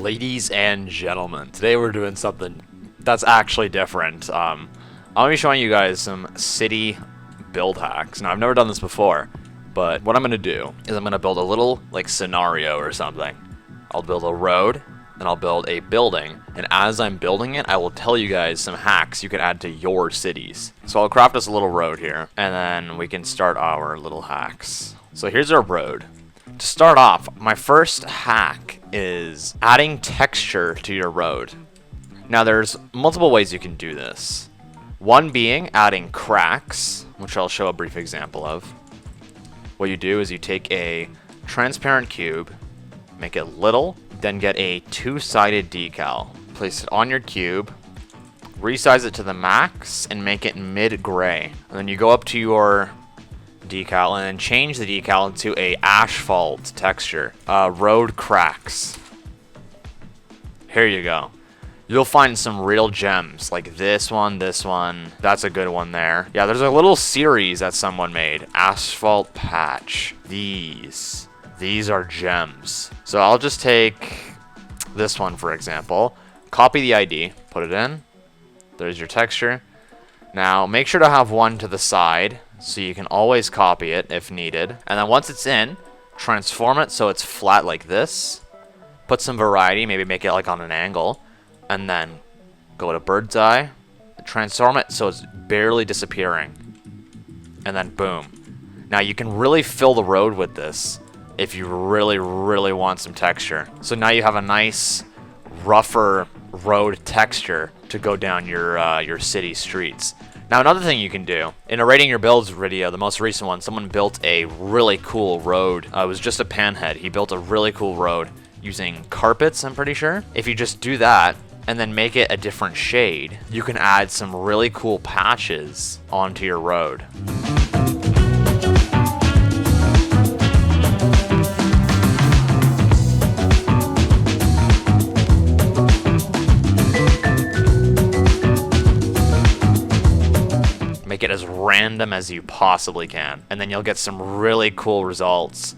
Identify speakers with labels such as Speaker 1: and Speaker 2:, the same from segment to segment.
Speaker 1: Ladies and gentlemen, today we're doing something that's actually different. I'm going to be showing you guys some city build hacks. Now, I've never done this before, but what I'm going to do is I'm going to build a little, like, scenario or something. I'll build a road, and I'll build a building, and as I'm building it, I will tell you guys some hacks you can add to your cities. So I'll craft us a little road here, and then we can start our little hacks. So here's our road. To start off, my first hack is adding texture to your road. Now there's multiple ways you can do this. One being adding cracks, which I'll show a brief example of. What you do is you take a transparent cube, make it little, then get a two-sided decal. Place it on your cube, resize it to the max, and make it mid-gray. And then you go up to your decal and then change the decal into a asphalt texture. Road cracks. Here you go. You'll find some real gems like this one. That's a good one there. Yeah, there's a little series that someone made. Asphalt patch. These are gems. So I'll just take this one for example. Copy the ID, put it in. There's your texture. Now make sure to have one to the side so you can always copy it if needed. And then once it's in, transform it so it's flat like this. Put some variety, maybe make it like on an angle. And then go to bird's eye. Transform it so it's barely disappearing. And then boom. Now you can really fill the road with this if you really want some texture. So now you have a nice, rougher road texture to go down your city streets. Now another thing you can do, in a rating your builds video, the most recent one, someone built a really cool road. It was just a panhead. He built a really cool road using carpets, I'm pretty sure. If you just do that and then make it a different shade, you can add some really cool patches onto your road. Make it as random as you possibly can, and then you'll get some really cool results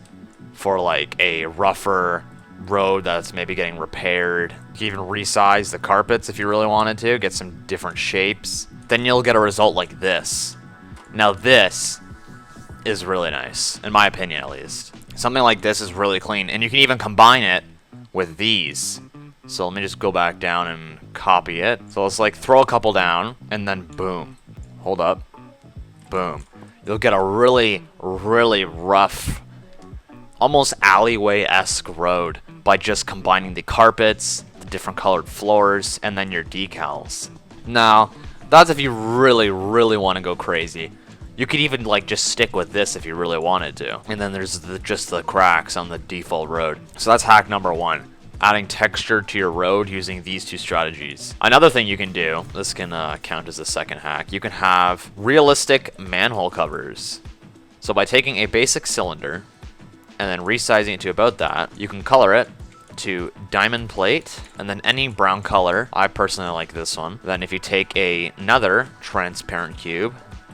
Speaker 1: for like a rougher road that's maybe getting repaired. You can even resize the carpets if you really wanted to, get some different shapes. Then you'll get a result like this. Now this is really nice, in my opinion at least. Something like this is really clean, and you can even combine it with these. So let me just go back down and copy it. So let's like throw a couple down, and then boom. Hold up. Boom. You'll get a really rough, almost alleyway-esque road by just combining the carpets, the different colored floors, and then your decals. Now, that's if you really want to go crazy. You could even like just stick with this if you really wanted to. And then there's just the cracks on the default road. So that's hack number one. Adding texture to your road using these two strategies. Another thing you can do, this can count as a second hack, you can have realistic manhole covers. So by taking a basic cylinder and then resizing it to about that, you can color it to diamond plate and then any brown color. I personally like this one. Then if you take another transparent cube,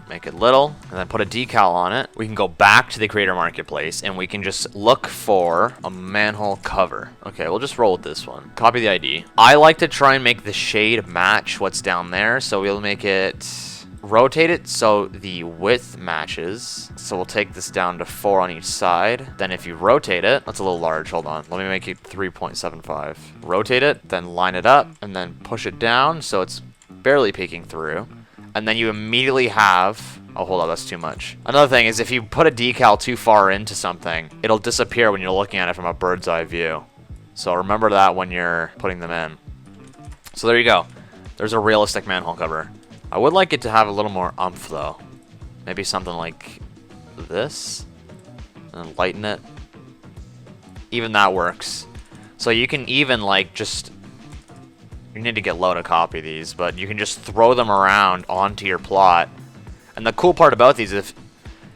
Speaker 1: make it little, and then put a decal on it, we can go back to the creator marketplace and we can just look for a manhole cover. Okay, we'll just roll with this one. Copy the ID. I like to try and make the shade match what's down there, so we'll make it, rotate it so the width matches. So we'll take this down to 4 on each side. Then if you rotate it, that's a little large, hold on. Let me make it 3.75. Rotate it, then line it up, and then push it down so it's barely peeking through. And then you immediately have, oh hold on, that's too much. Another thing is if you put a decal too far into something, it'll disappear when you're looking at it from a bird's eye view. So remember that when you're putting them in. So there you go. There's a realistic manhole cover. I would like it to have a little more oomph though. Maybe something like this. And lighten it. Even that works. So you can even like just, you need to get low to copy these, but you can just throw them around onto your plot. And the cool part about these, if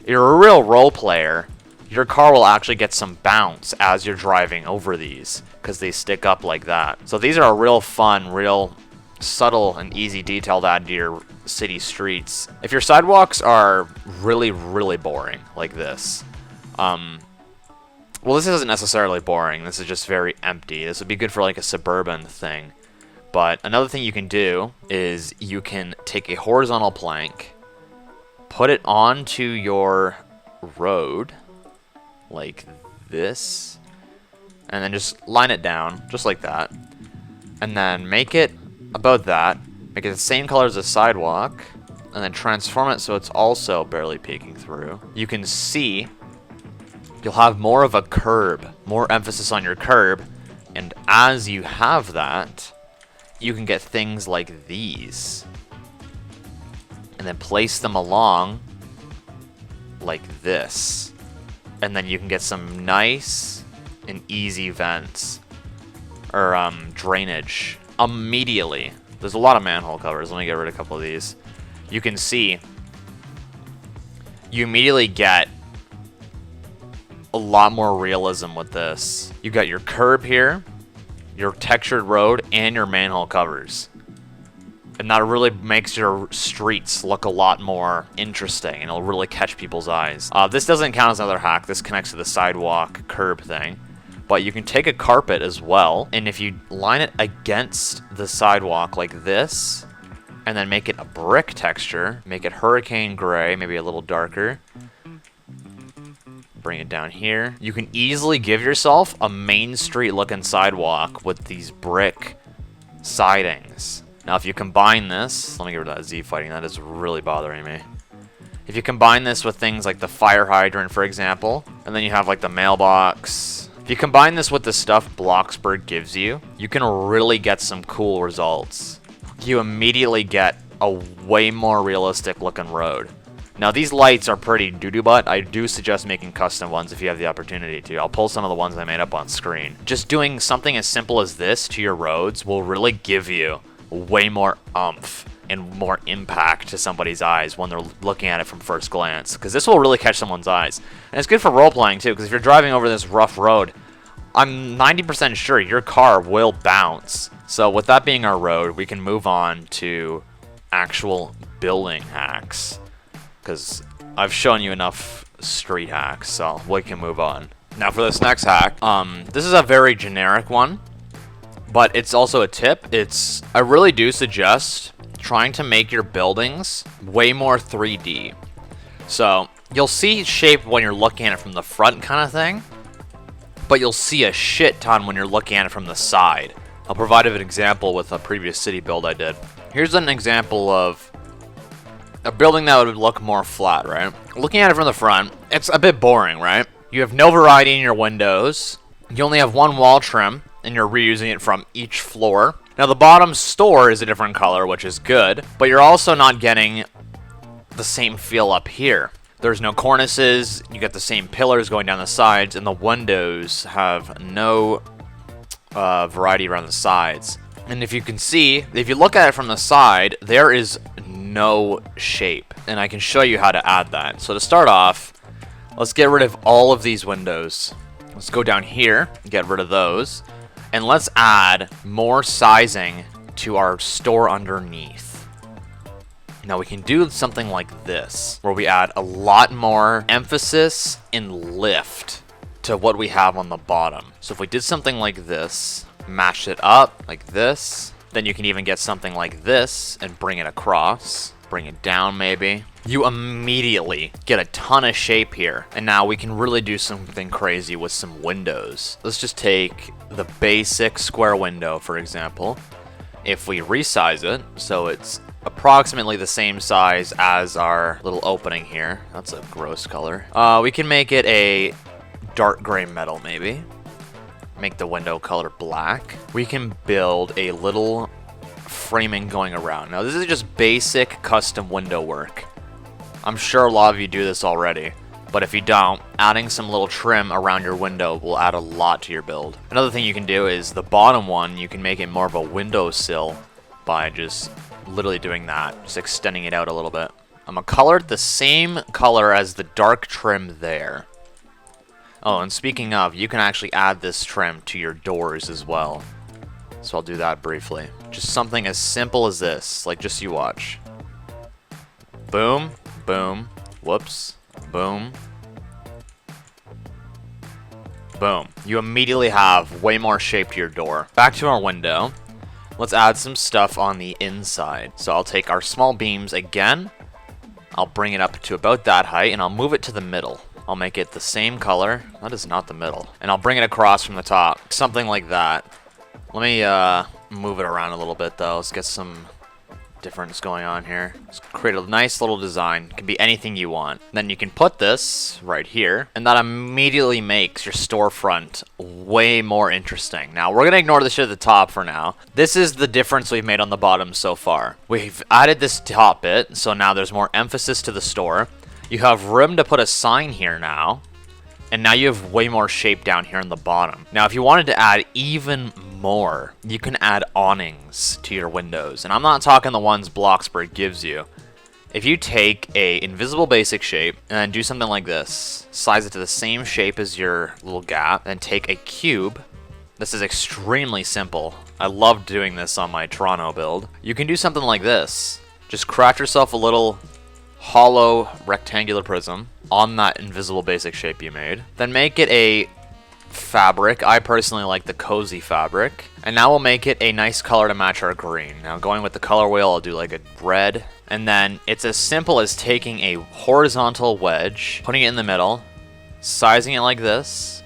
Speaker 1: you're a real role player, your car will actually get some bounce as you're driving over these, because they stick up like that. So these are a real fun, real subtle and easy detail to add to your city streets. If your sidewalks are really boring, like this, Well, this isn't necessarily boring. This is just very empty. This would be good for like a suburban thing. But another thing you can do is you can take a horizontal plank, put it onto your road like this, and then just line it down just like that, and then make it about that, make it the same color as the sidewalk, and then transform it so it's also barely peeking through. You can see you'll have more of a curb, more emphasis on your curb, and as you have that, you can get things like these and then place them along like this, and then you can get some nice and easy vents or drainage immediately. There's a lot of manhole covers. Let me get rid of a couple of these. You can see you immediately get a lot more realism with this. You got your curb here, your textured road, and your manhole covers. And that really makes your streets look a lot more interesting, and it'll really catch people's eyes. This doesn't count as another hack. This connects to the sidewalk curb thing. But you can take a carpet as well, and if you line it against the sidewalk like this, and then make it a brick texture, make it hurricane gray, maybe a little darker, bring it down here. You can easily give yourself a Main Street looking sidewalk with these brick sidings. Now if you combine this, let me get rid of that Z fighting, that is really bothering me. If you combine this with things like the fire hydrant, for example, and then you have like the mailbox. If you combine this with the stuff Bloxburg gives you, you can really get some cool results. You immediately get a way more realistic looking road. Now these lights are pretty doo-doo, but I do suggest making custom ones if you have the opportunity to. I'll pull some of the ones I made up on screen. Just doing something as simple as this to your roads will really give you way more oomph and more impact to somebody's eyes when they're looking at it from first glance, because this will really catch someone's eyes. And it's good for role-playing too, because if you're driving over this rough road, I'm 90% sure your car will bounce. So with that being our road, we can move on to actual building hacks, because I've shown you enough street hacks, so we can move on. Now for this next hack, this is a very generic one, but it's also a tip. I really do suggest trying to make your buildings way more 3D. So you'll see shape when you're looking at it from the front kind of thing, but you'll see a shit ton when you're looking at it from the side. I'll provide an example with a previous city build I did. Here's an example of a building that would look more flat, right? Looking at it from the front, it's a bit boring, right? You have no variety in your windows. You only have one wall trim, and you're reusing it from each floor. Now the bottom store is a different color, which is good, but you're also not getting the same feel up here. There's no cornices, you get the same pillars going down the sides, and the windows have no variety around the sides. And if you can see, if you look at it from the side, there is no shape, and I can show you how to add that. So to start off, let's get rid of all of these windows. Let's go down here, get rid of those, and let's add more sizing to our store underneath. Now we can do something like this, where we add a lot more emphasis and lift to what we have on the bottom. So if we did something like this, match it up like this, then you can even get something like this and bring it across, bring it down maybe. You immediately get a ton of shape here, and now we can really do something crazy with some windows. Let's just take the basic square window, for example. If we resize it so it's approximately the same size as our little opening here, that's a gross color, we can make it a dark gray metal maybe. Make the window color black. We can build a little framing going around. Now this is just basic custom window work. I'm sure a lot of you do this already, but if you don't, adding some little trim around your window will add a lot to your build. Another thing you can do is the bottom one, you can make it more of a windowsill by just literally doing that, just extending it out a little bit. I'm gonna color it the same color as the dark trim there. Oh, and speaking of, you can actually add this trim to your doors as well. So I'll do that briefly. Just something as simple as this, like just you watch. Boom, boom, whoops, boom, boom, boom. You immediately have way more shape to your door. Back to our window. Let's add some stuff on the inside. So I'll take our small beams again. I'll bring it up to about that height, and I'll move it to the middle. I'll make it the same color. That is not the middle. And I'll bring it across from the top. Something like that. Let me move it around a little bit, though. Let's get some difference going on here. Let's create a nice little design. It can be anything you want. Then you can put this right here, and that immediately makes your storefront way more interesting. Now, we're going to ignore the shit at the top for now. This is the difference we've made on the bottom so far. We've added this top bit, so now there's more emphasis to the store. You have room to put a sign here now. And now you have way more shape down here on the bottom. Now, if you wanted to add even more, you can add awnings to your windows. And I'm not talking the ones Bloxburg gives you. If you take a invisible basic shape and then do something like this, size it to the same shape as your little gap, then take a cube. This is extremely simple. I love doing this on my Toronto build. You can do something like this. Just craft yourself a little hollow rectangular prism on that invisible basic shape you made. Then make it a fabric. I personally like the cozy fabric. And now we'll make it a nice color to match our green. Now going with the color wheel, I'll do like a red. And then it's as simple as taking a horizontal wedge, putting it in the middle, sizing it like this,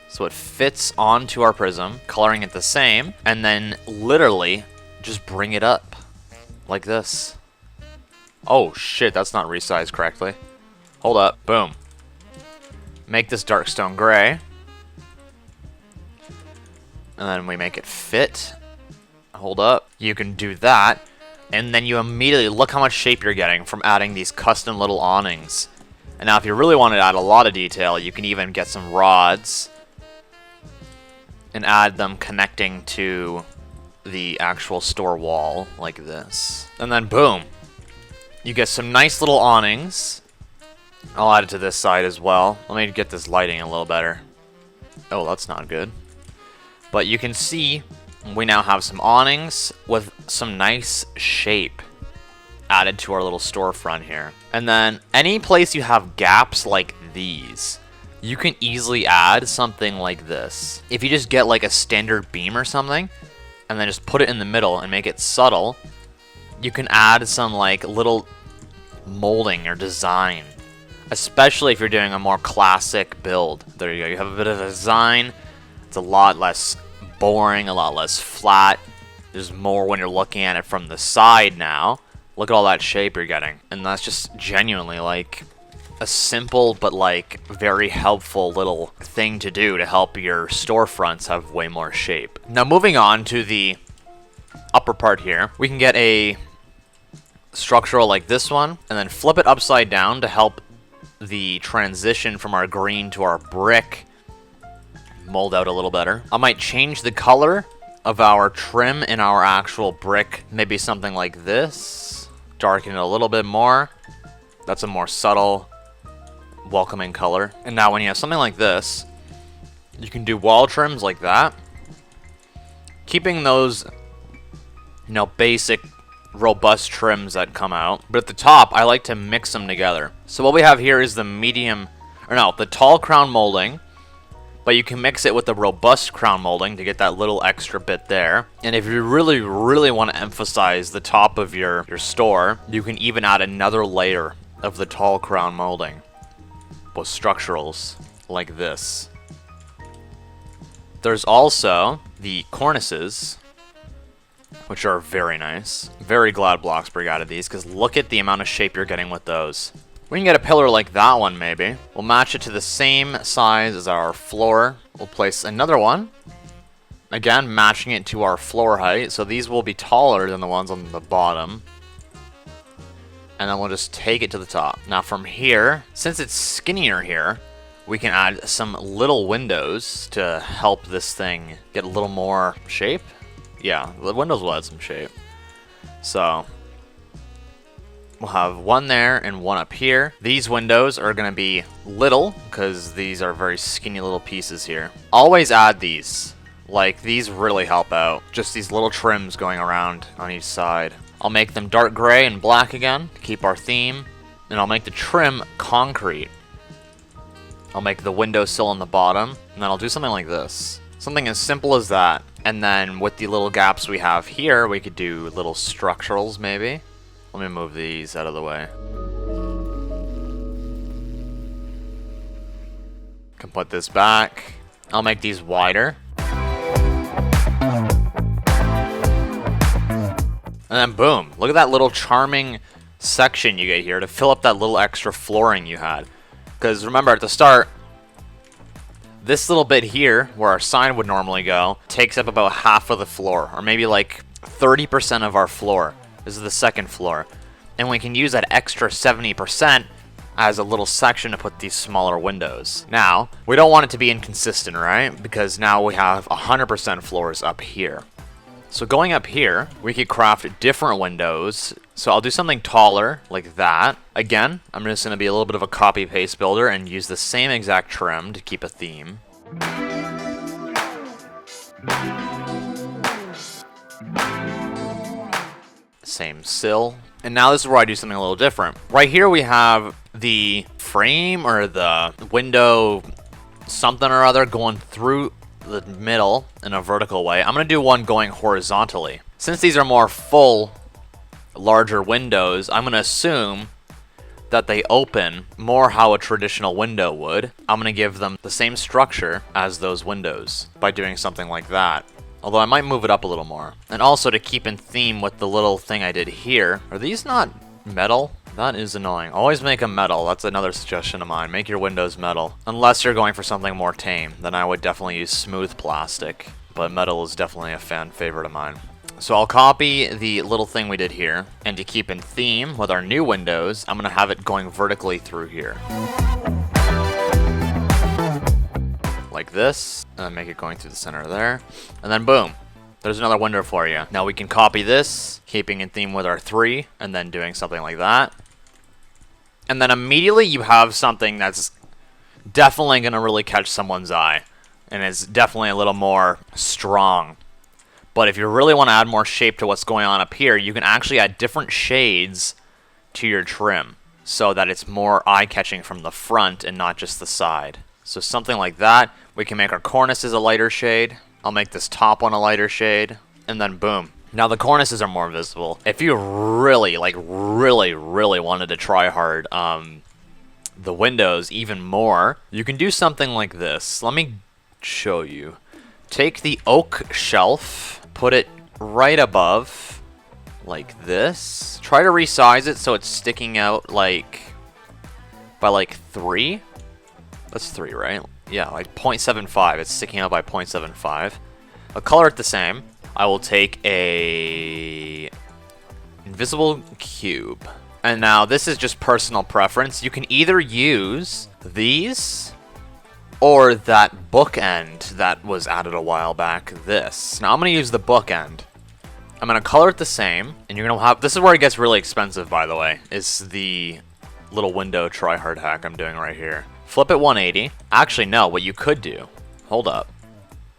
Speaker 1: so it fits onto our prism, coloring it the same, and then literally just bring it up like this. Oh shit, that's not resized correctly. Hold up. Boom. Make this dark stone gray. And then we make it fit. Hold up. You can do that. And then you immediately look how much shape you're getting from adding these custom little awnings. And now if you really want to add a lot of detail, you can even get some rods and add them connecting to the actual store wall like this. And then boom. You get some nice little awnings. I'll add it to this side as well. Let me get this lighting a little better. Oh, that's not good. But you can see we now have some awnings with some nice shape added to our little storefront here. And then any place you have gaps like these, you can easily add something like this. If you just get like a standard beam or something, and then just put it in the middle and make it subtle, you can add some like little molding or design. Especially if you're doing a more classic build. There you go. You have a bit of a design. It's a lot less boring, a lot less flat. There's more when you're looking at it from the side now. Look at all that shape you're getting. And that's just genuinely like a simple but like very helpful little thing to do to help your storefronts have way more shape. Now moving on to the upper part here, we can get a structural like this one and then flip it upside down to help the transition from our green to our brick mold out a little better. I might change the color of our trim in our actual brick, maybe something like this, darken it a little bit more. That's a more subtle, welcoming color. And now when you have something like this, you can do wall trims like that, keeping those, you know, basic robust trims that come out. But at the top, I like to mix them together. So what we have here is the the tall crown molding, but you can mix it with the robust crown molding to get that little extra bit there. And if you really, really want to emphasize the top of your store, you can even add another layer of the tall crown molding with structurals like this. There's also the cornices, which are very nice. Very glad Bloxburg added these, because look at the amount of shape you're getting with those. We can get a pillar like that one, maybe. We'll match it to the same size as our floor. We'll place another one. Again, matching it to our floor height. So these will be taller than the ones on the bottom. And then we'll just take it to the top. Now from here, since it's skinnier here, we can add some little windows to help this thing get a little more shape. Yeah, the windows will add some shape. So we'll have one there and one up here. These windows are going to be little because these are very skinny little pieces here. Always add these. Like, these really help out. Just these little trims going around on each side. I'll make them dark gray and black again to keep our theme. And I'll make the trim concrete. I'll make the windowsill on the bottom, and then I'll do something like this. Something as simple as that. And then with the little gaps we have here, we could do little structurals maybe. Let me move these out of the way. Can put this back. I'll make these wider. And then boom, look at that little charming section you get here to fill up that little extra flooring you had. Because remember at the start, this little bit here, where our sign would normally go, takes up about half of the floor, or maybe like 30% of our floor. This is the second floor. And we can use that extra 70% as a little section to put these smaller windows. Now, we don't want it to be inconsistent, right? Because now we have 100% floors up here. So going up here, we could craft different windows. So I'll do something taller, like that. Again, I'm just going to be a little bit of a copy-paste builder and use the same exact trim to keep a theme. Same sill. And now this is where I do something a little different. Right here we have the frame or the window something or other going through the middle in a vertical way. I'm going to do one going horizontally. Since these are more full, larger windows, I'm going to assume that they open more how a traditional window would. I'm going to give them the same structure as those windows by doing something like that. Although I might move it up a little more. And also to keep in theme with the little thing I did here. Are these not metal? That is annoying. Always make them metal. That's another suggestion of mine. Make your windows metal. Unless you're going for something more tame, then I would definitely use smooth plastic. But metal is definitely a fan favorite of mine. So I'll copy the little thing we did here. And to keep in theme with our new windows, I'm going to have it going vertically through here. Like this. And make it going through the center there. And then boom. There's another window for you. Now we can copy this, keeping in theme with our 3, and then doing something like that. And then immediately you have something that's definitely going to really catch someone's eye. And it's definitely a little more strong. But if you really want to add more shape to what's going on up here, you can actually add different shades to your trim so that it's more eye-catching from the front and not just the side. So something like that. We can make our cornices a lighter shade. I'll make this top one a lighter shade. And then boom. Now the cornices are more visible. If you really, really wanted to try hard the windows even more, you can do something like this. Let me show you. Take the oak shelf, put it right above, like this. Try to resize it so it's sticking out like by like 3. That's 3, right? Yeah, like 0.75. It's sticking out by 0.75. I'll color it the same. I will take a invisible cube. And now this is just personal preference. You can either use these or that bookend that was added a while back, this. Now I'm going to use the bookend. I'm going to color it the same, and you're going to have, this is where it gets really expensive, by the way, is the little window try-hard hack I'm doing right here. Flip it 180. Actually, no, what you could do, hold up.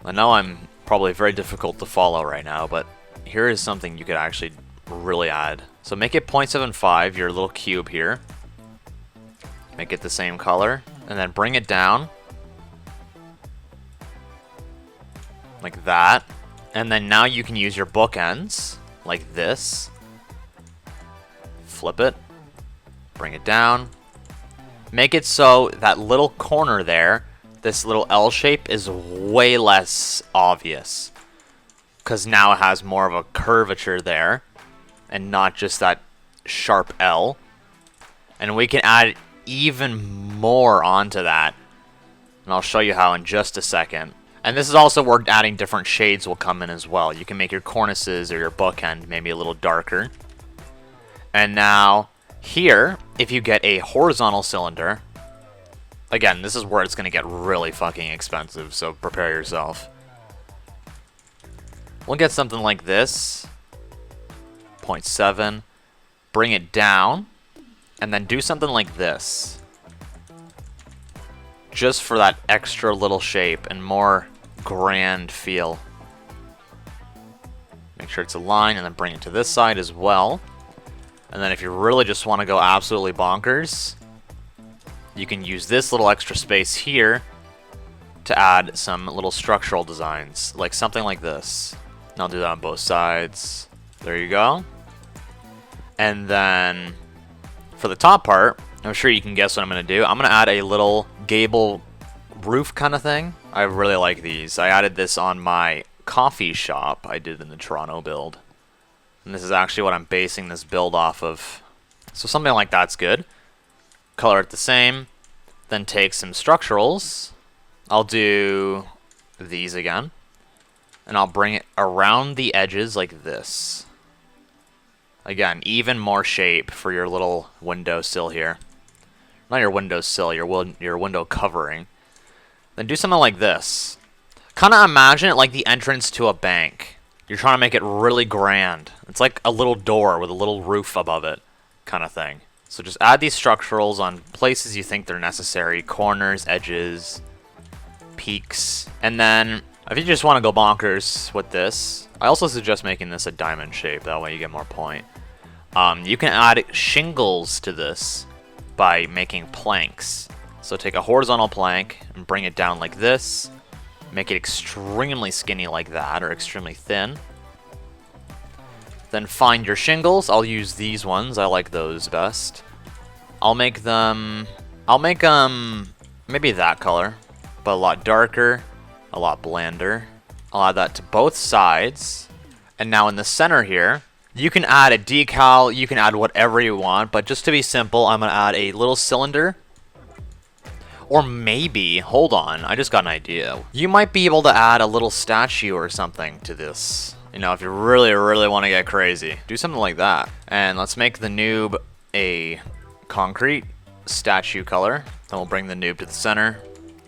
Speaker 1: I know I'm probably very difficult to follow right now, but here is something you could actually really add. So make it 0.75, your little cube here. Make it the same color, and then bring it down. Like that. And then now you can use your bookends, like this. Flip it. Bring it down. Make it so that little corner there, this little L shape, is way less obvious. Because now it has more of a curvature there. And not just that sharp L. And we can add even more onto that. And I'll show you how in just a second. And this is also where adding different shades will come in as well. You can make your cornices or your bookend maybe a little darker. And now, here, if you get a horizontal cylinder, again, this is where it's going to get really fucking expensive, so prepare yourself. We'll get something like this. 0.7. Bring it down. And then do something like this. Just for that extra little shape and more grand feel. Make sure it's aligned and then bring it to this side as well. And then if you really just want to go absolutely bonkers, you can use this little extra space here to add some little structural designs, like something like this. And I'll do that on both sides. There you go. And then for the top part, I'm sure you can guess what I'm going to do. I'm going to add a little gable roof kind of thing. I really like these. I added this on my coffee shop I did in the Toronto build. And this is actually what I'm basing this build off of. So something like that's good. Color it the same. Then take some structurals. I'll do these again. And I'll bring it around the edges like this. Again, even more shape for your little windowsill here. Not your windowsill, your window covering. Then do something like this. Kind of imagine it like the entrance to a bank. You're trying to make it really grand. It's like a little door with a little roof above it kind of thing. So just add these structurals on places you think they're necessary. Corners, edges, peaks. And then if you just want to go bonkers with this, I also suggest making this a diamond shape. That way you get more point. You can add shingles to this by making planks. So take a horizontal plank and bring it down like this. Make it extremely skinny like that, or extremely thin. Then find your shingles. I'll use these ones. I like those best. I'll make them maybe that color, but a lot darker, a lot blander. I'll add that to both sides. And now in the center here, you can add a decal, you can add whatever you want, but just to be simple, I'm going to add a little cylinder. Or maybe, hold on, I just got an idea. You might be able to add a little statue or something to this. You know, if you really, really want to get crazy. Do something like that. And let's make the noob a concrete statue color. Then we'll bring the noob to the center.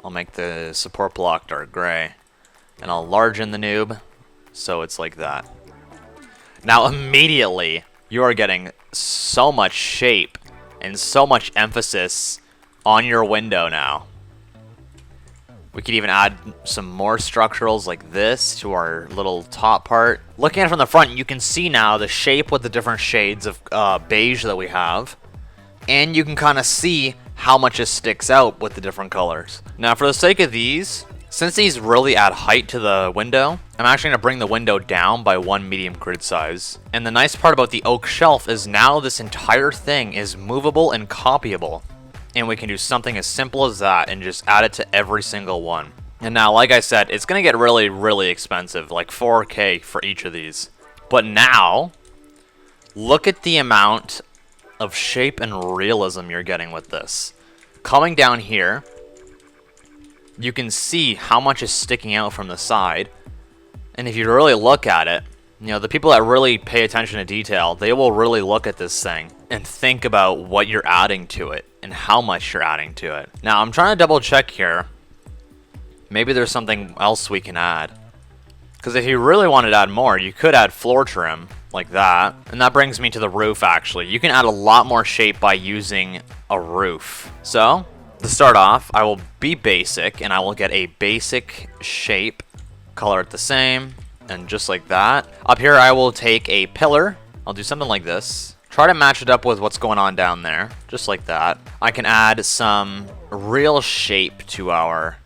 Speaker 1: I'll make the support block dark gray. And I'll largen the noob so it's like that. Now immediately, you are getting so much shape and so much emphasis on your window now. We could even add some more structurals like this to our little top part. Looking at it from the front, you can see now the shape with the different shades of beige that we have. And you can kind of see how much it sticks out with the different colors. Now for the sake of these, since these really add height to the window, I'm actually going to bring the window down by 1 medium grid size. And the nice part about the oak shelf is now this entire thing is movable and copyable. And we can do something as simple as that and just add it to every single one. And now, like I said, it's going to get really, really expensive, like 4K for each of these. But now, look at the amount of shape and realism you're getting with this. Coming down here, you can see how much is sticking out from the side. And if you really look at it, you know, the people that really pay attention to detail, they will really look at this thing and think about what you're adding to it and how much you're adding to it. Now, I'm trying to double check here. Maybe there's something else we can add. Because if you really wanted to add more, you could add floor trim like that. And that brings me to the roof, actually. You can add a lot more shape by using a roof. So, to start off, I will be basic, and I will get a basic shape, color it the same, and just like that. Up here, I will take a pillar. I'll do something like this. Try to match it up with what's going on down there, just like that. I can add some real shape to our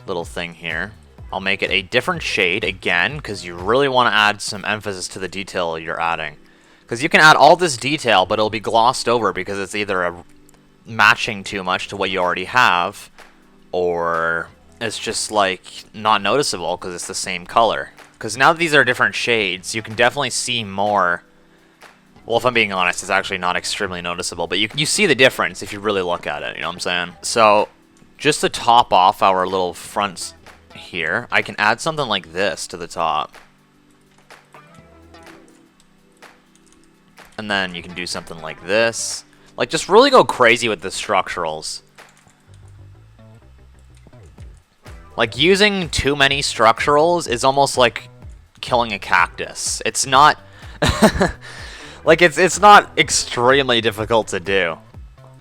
Speaker 1: little thing here. I'll make it a different shade, again, because you really want to add some emphasis to the detail you're adding. Because you can add all this detail, but it'll be glossed over because it's either matching too much to what you already have, or it's just like not noticeable because it's the same color. Because now that these are different shades, you can definitely see more. Well, if I'm being honest, it's actually not extremely noticeable, but you see the difference if you really look at it, you know what I'm saying? So, just to top off our little fronts here, I can add something like this to the top. And then you can do something like this. Like, just really go crazy with the structurals. Like, using too many structurals is almost like killing a cactus. It's not... like, it's not extremely difficult to do.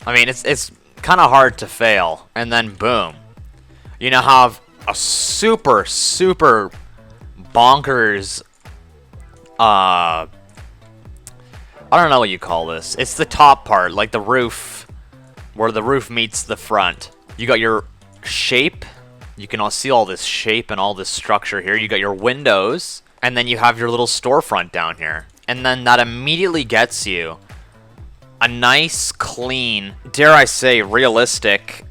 Speaker 1: I mean, it's kind of hard to fail. And then, boom. You now have a super, super bonkers... I don't know what you call this. It's the top part, like the roof where the roof meets the front. You got your shape. You can all see all this shape and all this structure here. You got your windows, and then you have your little storefront down here. And then that immediately gets you a nice, clean, dare I say, realistic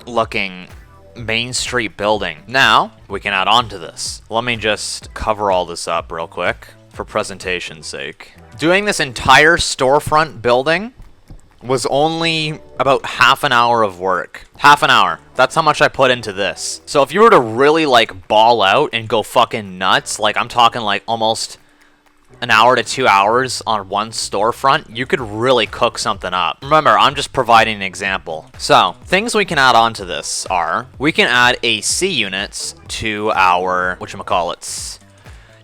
Speaker 1: looking Main Street building. Now, we can add on to this. Let me just cover all this up real quick for presentation's sake. Doing this entire storefront building was only about half an hour of work. Half an hour. That's how much I put into this. So if you were to really like ball out and go fucking nuts, like I'm talking like almost an hour to 2 hours on one storefront, you could really cook something up. Remember, I'm just providing an example. So things we can add on to this are, we can add AC units to our, whatchamacallits.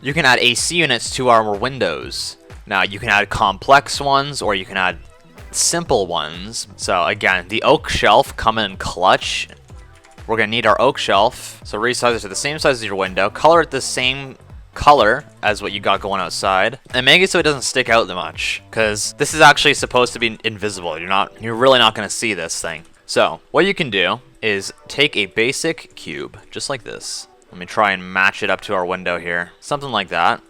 Speaker 1: You can add AC units to our windows. Now you can add complex ones or you can add simple ones. So again, the oak shelf coming in clutch. We're gonna need our oak shelf. So resize it to the same size as your window. Color it the same color as what you got going outside, and make it so it doesn't stick out that much, because this is actually supposed to be invisible. You're really not gonna see this thing. So what you can do is take a basic cube, just like this. Let me try and match it up to our window here. Something like that.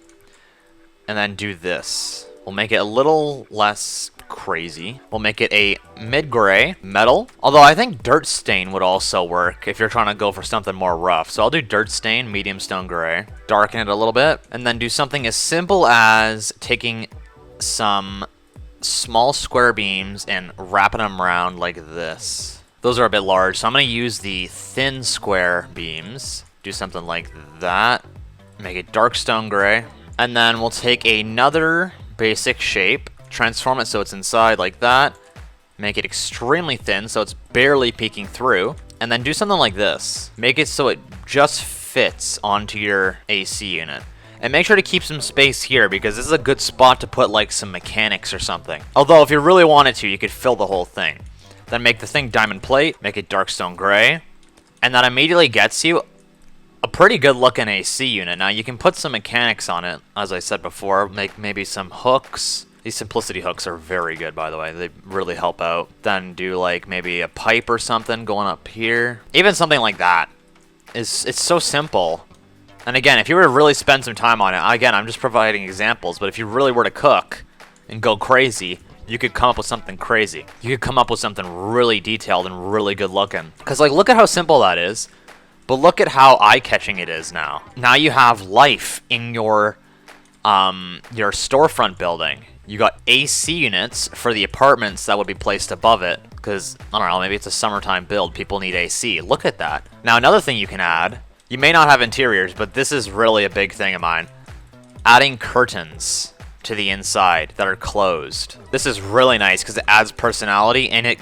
Speaker 1: And then do this. We'll make it a little less crazy. We'll make it a mid-gray metal. Although I think dirt stain would also work if you're trying to go for something more rough. So I'll do dirt stain, medium stone gray. Darken it a little bit. And then do something as simple as taking some small square beams and wrapping them around like this. Those are a bit large, so I'm going to use the thin square beams. Do something like that. Make it dark stone gray. And then we'll take another basic shape, transform it so it's inside like that, make it extremely thin so it's barely peeking through, and then do something like this. Make it so it just fits onto your AC unit. And make sure to keep some space here, because this is a good spot to put like some mechanics or something. Although if you really wanted to, you could fill the whole thing. Then make the thing diamond plate, make it dark stone gray, and that immediately gets you a pretty good looking AC unit. Now you can put some mechanics on it, as I said before, make maybe some hooks. These simplicity hooks are very good, by the way. They really help out. Then do like maybe a pipe or something going up here. Even something like that. It's so simple. And again, if you were to really spend some time on it, again, I'm just providing examples, but if you really were to cook and go crazy, you could come up with something crazy. You could come up with something really detailed and really good looking. Because like, look at how simple that is. But look at how eye-catching it is now. Now you have life in your storefront building. You got AC units for the apartments that would be placed above it. Because, I don't know, maybe it's a summertime build. People need AC. Look at that. Now another thing you can add. You may not have interiors, but this is really a big thing of mine. Adding curtains to the inside that are closed. This is really nice because it adds personality and it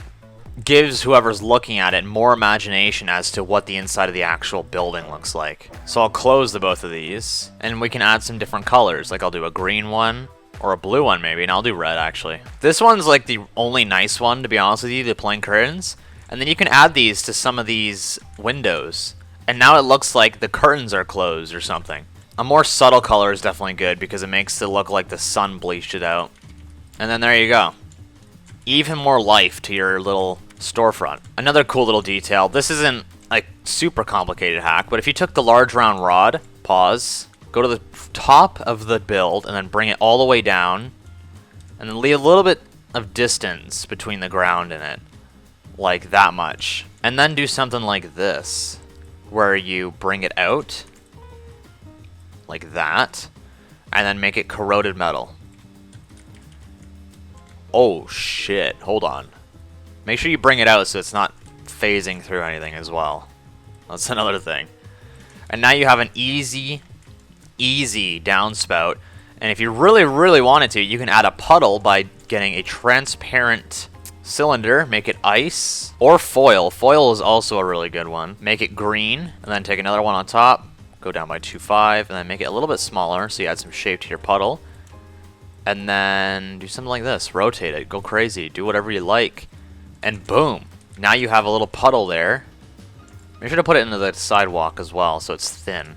Speaker 1: gives whoever's looking at it more imagination as to what the inside of the actual building looks like. So I'll close the both of these, and we can add some different colors. Like I'll do a green one, or a blue one maybe, and I'll do red actually. This one's like the only nice one, to be honest with you, the plain curtains. And then you can add these to some of these windows. And now it looks like the curtains are closed or something. A more subtle color is definitely good because it makes it look like the sun bleached it out. And then there you go. Even more life to your little storefront. Another cool little detail. This isn't like super complicated hack, but if you took the large round rod, pause, go to the top of the build and then bring it all the way down and then leave a little bit of distance between the ground and it. Like that much. And then do something like this, where you bring it out like that and then make it corroded metal. Oh shit, hold on. Make sure you bring it out so it's not phasing through anything as well. That's another thing. And now you have an easy downspout. And if you really, really wanted to, you can add a puddle by getting a transparent cylinder, make it ice, or foil. Foil is also a really good one. Make it green, and then take another one on top, go down by 2.5, and then make it a little bit smaller so you add some shape to your puddle. And then do something like this. Rotate it, go crazy, do whatever you like. And boom, now you have a little puddle there. Make sure to put it into the sidewalk as well so it's thin.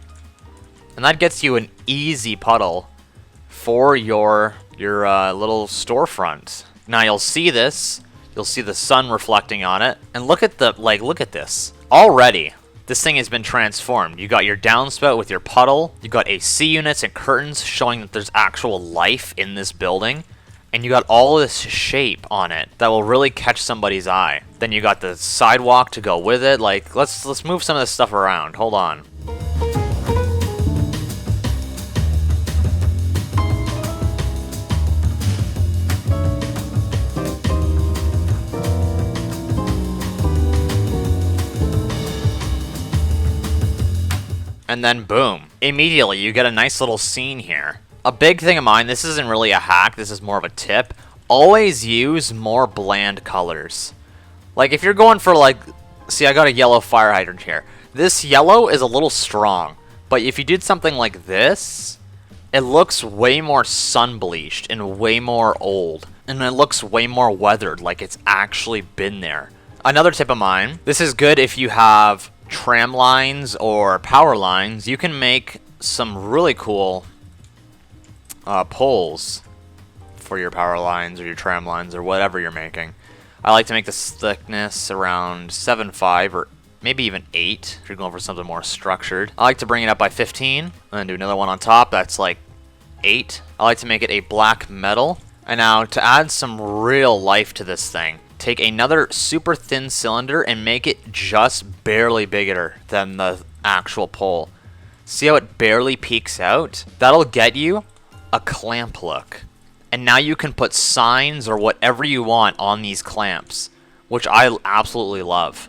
Speaker 1: And that gets you an easy puddle for your little storefront. Now you'll see this. You'll see the sun reflecting on it. And look at look at this. Already, this thing has been transformed. You got your downspout with your puddle. You got AC units and curtains showing that there's actual life in this building. And you got all this shape on it that will really catch somebody's eye. Then you got the sidewalk to go with it. Like, let's move some of this stuff around. Hold on. And then boom, immediately you get a nice little scene here. A big thing of mine, this isn't really a hack, this is more of a tip. Always use more bland colors. Like if you're going for like, see I got a yellow fire hydrant here. This yellow is a little strong, but if you did something like this, it looks way more sun bleached and way more old. And it looks way more weathered, like it's actually been there. Another tip of mine, this is good if you have tram lines or power lines. You can make some really cool poles for your power lines or your tram lines or whatever you're making. I like to make this thickness around 7.5 or maybe even 8 if you're going for something more structured. I like to bring it up by 15 and then do another one on top that's like 8. I like to make it a black metal. And now to add some real life to this thing, take another super thin cylinder and make it just barely bigger than the actual pole. See how it barely peeks out? That'll get you a clamp look. And now you can put signs or whatever you want on these clamps, which I absolutely love.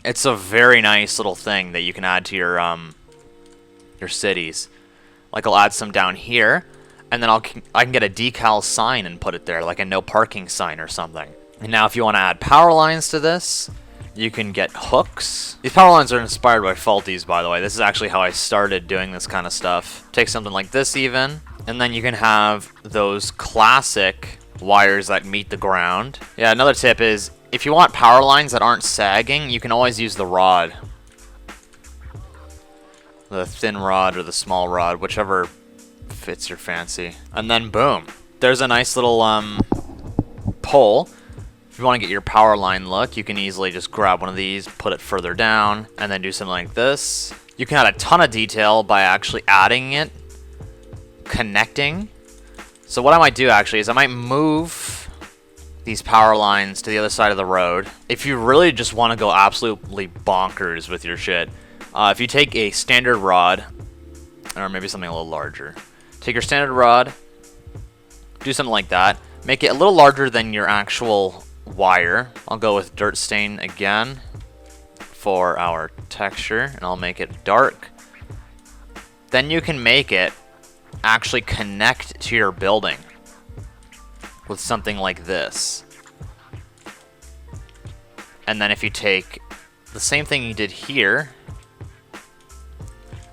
Speaker 1: It's a very nice little thing that you can add to your cities. Like I'll add some down here, and then I can get a decal sign and put it there, like a no parking sign or something. And now if you want to add power lines to this, you can get hooks. These power lines are inspired by Faulties, by the way. This is actually how I started doing this kind of stuff. Take something like this even, and then you can have those classic wires that meet the ground. Yeah, another tip is, if you want power lines that aren't sagging, you can always use the rod. The thin rod or the small rod, whichever fits your fancy. And then boom, there's a nice little pole. If you want to get your power line look, you can easily just grab one of these, put it further down, and then do something like this. You can add a ton of detail by actually adding it, connecting. So what I might do actually is I might move these power lines to the other side of the road. If you really just want to go absolutely bonkers with your shit, if you take a standard rod, or maybe something a little larger, take your standard rod, do something like that, make it a little larger than your actual wire. I'll go with dirt stain again for our texture, and I'll make it dark. Then you can make it actually connect to your building with something like this. And then if you take the same thing you did here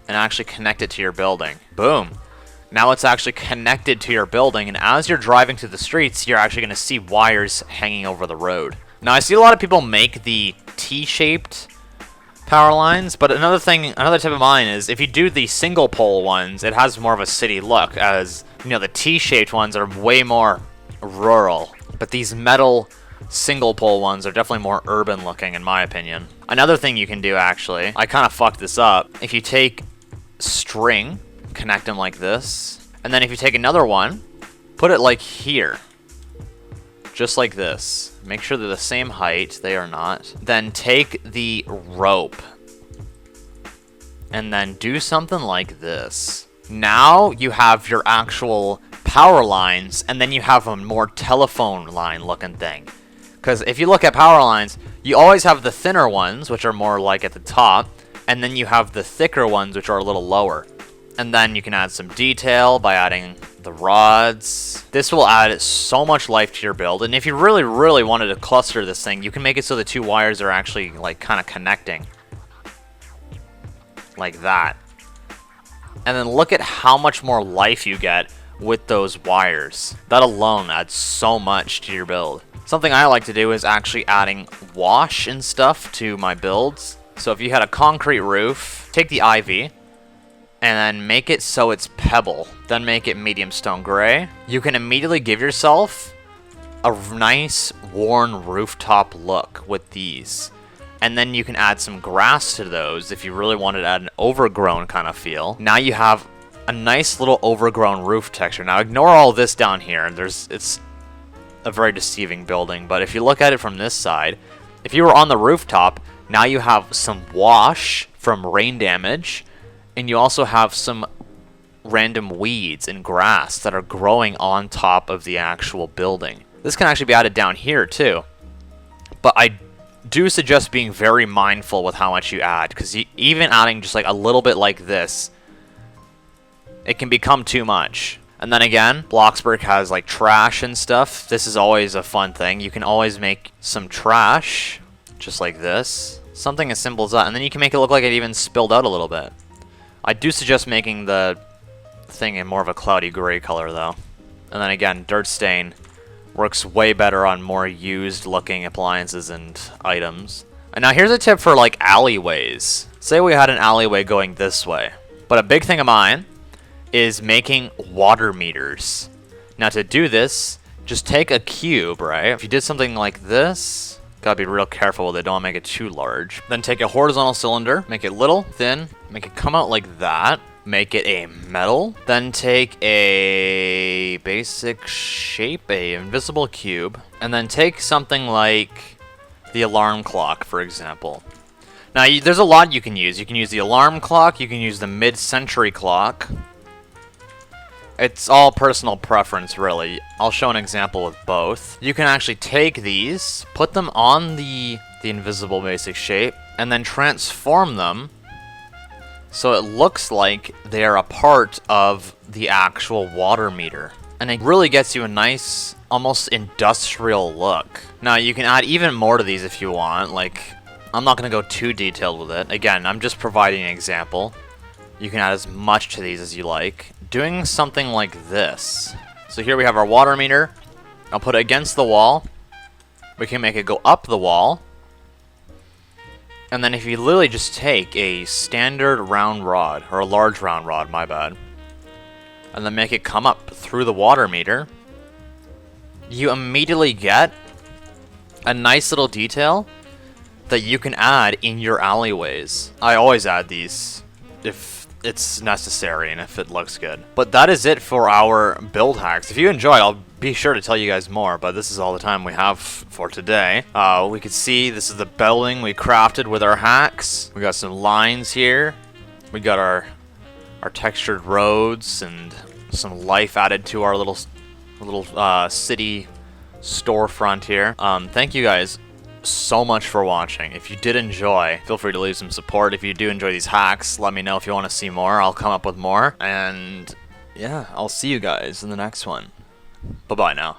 Speaker 1: and actually connect it to your building, boom. Now it's actually connected to your building, and as you're driving through the streets, you're actually going to see wires hanging over the road. Now, I see a lot of people make the T-shaped power lines, but another tip of mine is if you do the single pole ones, it has more of a city look, as you know, the T-shaped ones are way more rural, but these metal single pole ones are definitely more urban looking in my opinion. Another thing you can do, actually, I kind of fucked this up. If you take string, connect them like this, and then if you take another one, put it like here, just like this. Make sure they're the same height. They are not. Then take the rope and then do something like this. Now you have your actual power lines, and then you have a more telephone line looking thing. Because if you look at power lines, you always have the thinner ones, which are more like at the top, and then you have the thicker ones, which are a little lower. And then you can add some detail by adding the rods. This will add so much life to your build. And if you really, really wanted to cluster this thing, you can make it so the two wires are actually like kind of connecting. Like that. And then look at how much more life you get with those wires. That alone adds so much to your build. Something I like to do is actually adding wash and stuff to my builds. So if you had a concrete roof, take the ivy and then make it so it's pebble. Then make it medium stone gray. You can immediately give yourself a nice worn rooftop look with these. And then you can add some grass to those if you really wanted to add an overgrown kind of feel. Now you have a nice little overgrown roof texture. Now ignore all this down here. It's a very deceiving building, but if you look at it from this side, if you were on the rooftop, now you have some wash from rain damage, and you also have some random weeds and grass that are growing on top of the actual building. This can actually be added down here too, but I do suggest being very mindful with how much you add, because even adding just like a little bit like this, it can become too much. And then again, Bloxburg has like trash and stuff. This is always a fun thing. You can always make some trash, just like this. Something as simple as that. And then you can make it look like it even spilled out a little bit. I do suggest making the thing in more of a cloudy gray color though. And then again, dirt stain works way better on more used looking appliances and items. And now here's a tip for like alleyways. Say we had an alleyway going this way. But a big thing of mine is making water meters. Now to do this, just take a cube, right? If you did something like this, gotta be real careful with it, don't make it too large. Then take a horizontal cylinder, make it little, thin, make it come out like that, make it a metal, then take a basic shape, a invisible cube, and then take something like the alarm clock, for example. Now there's a lot you can use. You can use the alarm clock, you can use the mid-century clock. It's all personal preference, really. I'll show an example with both. You can actually take these, put them on the invisible basic shape, and then transform them so it looks like they are a part of the actual water meter. And it really gets you a nice, almost industrial look. Now, you can add even more to these if you want. Like, I'm not going to go too detailed with it. Again, I'm just providing an example. You can add as much to these as you like. Doing something like this. So here we have our water meter. I'll put it against the wall. We can make it go up the wall. And then if you literally just take a standard round rod, or a large round rod, my bad, and then make it come up through the water meter, you immediately get a nice little detail that you can add in your alleyways. I always add these if it's necessary and if it looks good. But that is it for our build hacks. If you enjoyed, I'll be sure to tell you guys more, but this is all the time we have for today. We can see this is the building we crafted with our hacks. We got some lines here. We got our textured roads and some life added to our little city storefront here. Thank you guys so much for watching. If you did enjoy, feel free to leave some support. If you do enjoy these hacks, let me know if you want to see more. I'll come up with more. And yeah, I'll see you guys in the next one. Bye-bye now.